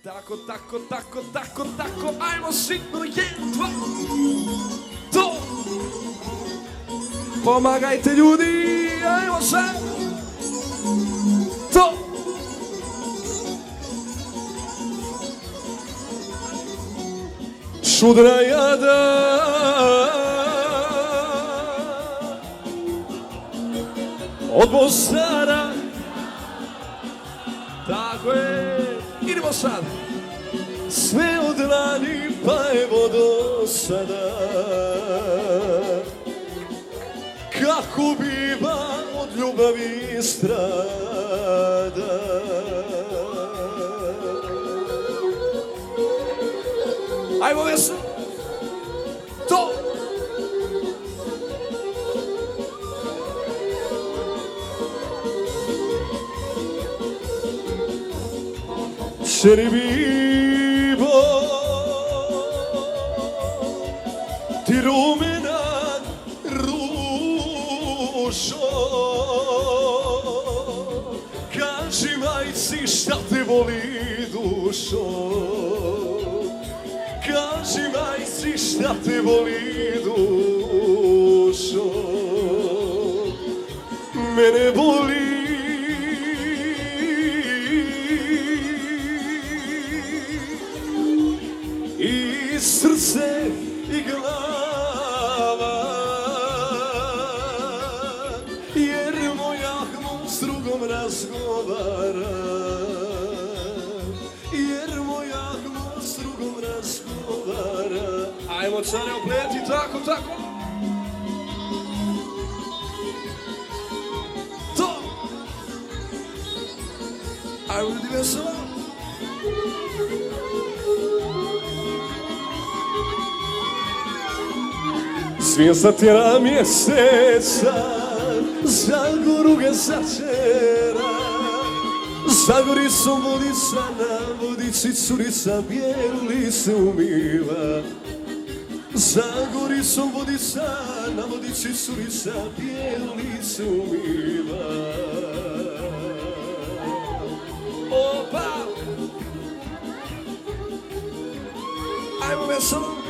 Tako, tako, tako, tako, tako, ajmo sitno, 1, 2, to! Pomagajte ljudi, ajmo sad! To! Šudra jada od Mostara. Tako je, idemo sad. Sve od lani pa evo do sada, kako biva od ljubavi strada. Ajmo veselo, to! Šeribibo, ti rumena ružo, kaži majci šta te boli dušo, kaži majci šta te boli dušo, mene boli i srce i glava, jer moja hmo s drugom razgovara, jer moja hmo s drugom razgovara. Ajmo care opleti, tako, tako. To! Ajmo ljudi veselo. Svijem satjera mjeseca, Zagoru ga začera, Zagoricom vodica, na vodici curica bijelu lice umiva. Zagoricom vodica, na vodici curica bijelu lice umiva. Opa! Ajmo veselo!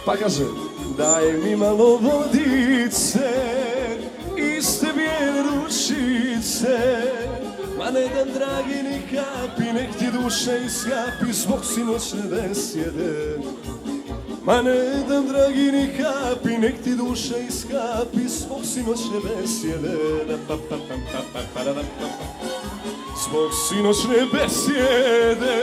Pa kaže, daj mi malo vodice, iste bijele ručice, ma ne dam dragi ni kapi, nek ti duša iskapi zbog sinoćne besjede. Ma ne dam dragi ni kapi, nek ti duša iskapi zbog sinoćne besjede. Zbog sinoćne besjede.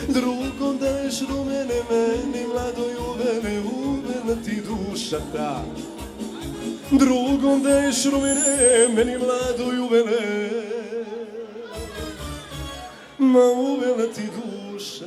Drugom daješ rumene meni, mlado juvene, uvena ti duša ta. Drugom daješ rumene meni, mlado juvene, ma uvena ti duša.